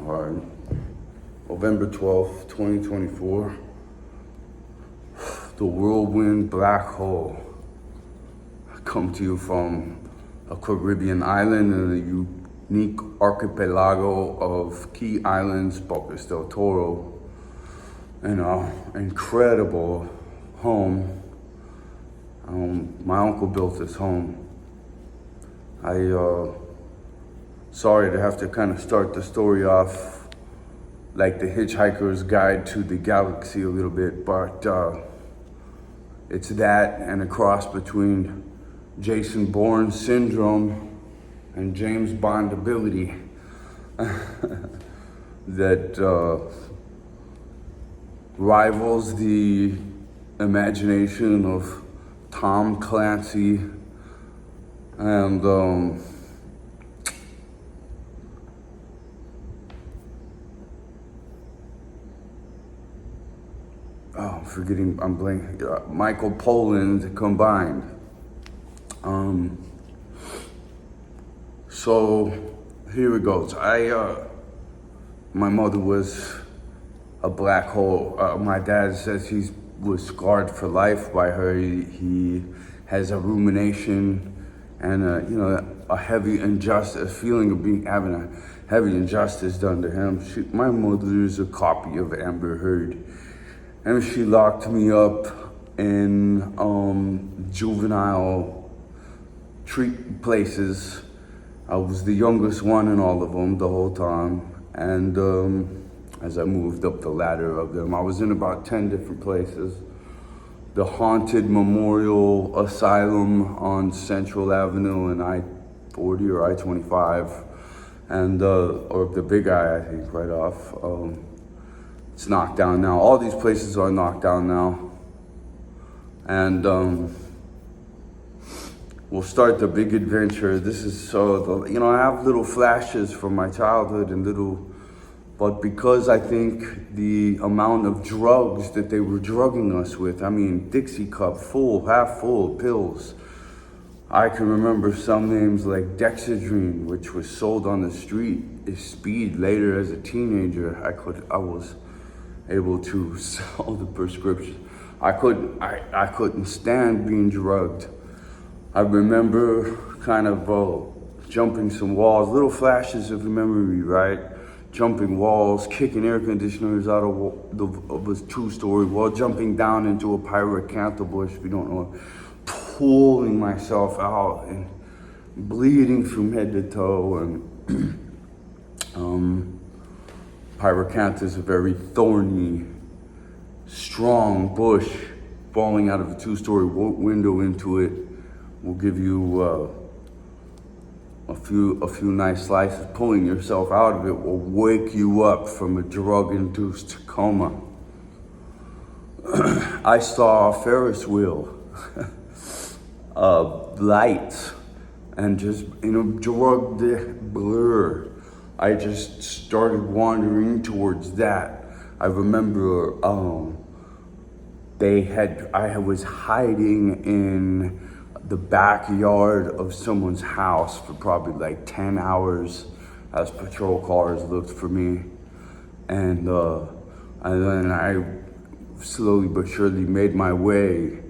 Alright. November 12th, 2024. The Whirlwindblackhole. I come to you from a Caribbean island in a unique archipelago of key islands, Bocas del Toro, and an incredible home. My uncle built this home. Sorry to have to kind of start the story off like the Hitchhiker's Guide to the Galaxy a little bit, but it's that and a cross between Jason Bourne syndrome and James Bond ability that rivals the imagination of Tom Clancy and I'm blanking. Michael Pollan combined. So here it goes. My mother was a black hole. My dad says he was scarred for life by her. He has a rumination and a heavy injustice, feeling of having a heavy injustice done to him. My mother is a copy of Amber Heard. And she locked me up in juvenile treat places. I was the youngest one in all of them the whole time. And as I moved up the ladder of them, I was in about 10 different places. The Haunted Memorial Asylum on Central Avenue and I-40 or I-25. And, or the Big I think, right off. It's knocked down now. All these places are knocked down now. And we'll start the big adventure. This is I have little flashes from my childhood but because I think the amount of drugs that they were drugging us with, Dixie cup full, half full of pills. I can remember some names like Dexedrine, which was sold on the street as speed. Later as a teenager, I was able to sell the prescription. I couldn't stand being drugged. I remember kind of jumping some walls, little flashes of memory, right? Jumping walls, kicking air conditioners out of a 2-story wall, jumping down into a pyracantha bush, if you don't know, pulling myself out and bleeding from head to toe. And pyracantha is a very thorny, strong bush. Falling out of a 2-story window into it will give you a few nice slices. Pulling yourself out of it will wake you up from a drug-induced coma. I saw a Ferris wheel, lights, and just in a drugged blur. I just started wandering towards that. I remember I was hiding in the backyard of someone's house for probably like 10 hours as patrol cars looked for me. And then I slowly but surely made my way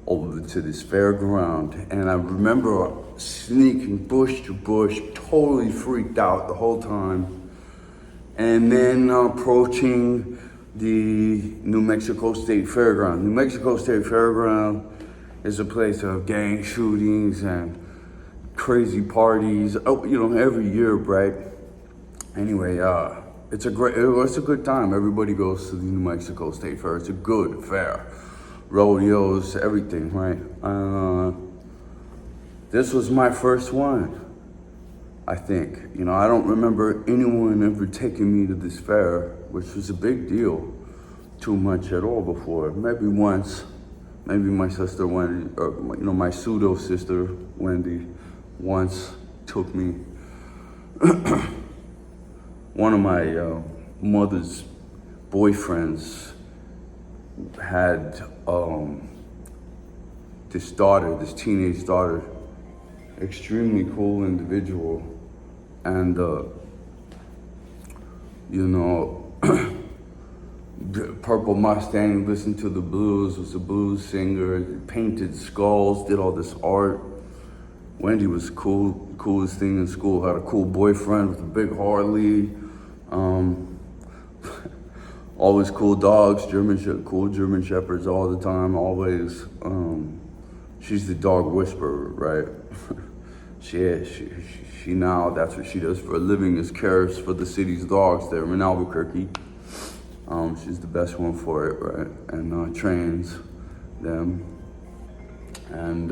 over to this fairground. And I remember sneaking bush to bush, totally freaked out the whole time. And then approaching the New Mexico State Fairground. New Mexico State Fairground is a place of gang shootings and crazy parties. Every year, right? Anyway, it's a good time. Everybody goes to the New Mexico State Fair. It's a good fair. Rodeos, everything, right? This was my first one, I think. I don't remember anyone ever taking me to this fair, which was a big deal, too much at all before. Maybe once, maybe my sister Wendy, or my pseudo sister Wendy, once took me. One of my mother's boyfriends had this teenage daughter, extremely cool individual, and you know, Purple Mustang, listened to the blues, was a blues singer, painted skulls, did all this art. Wendy was cool, coolest thing in school, had a cool boyfriend with a big Harley. Always cool dogs, cool German Shepherds all the time, always. She's the dog whisperer, right? She now, that's what she does for a living, is cares for the city's dogs there in Albuquerque. She's the best one for it, right? And trains them. And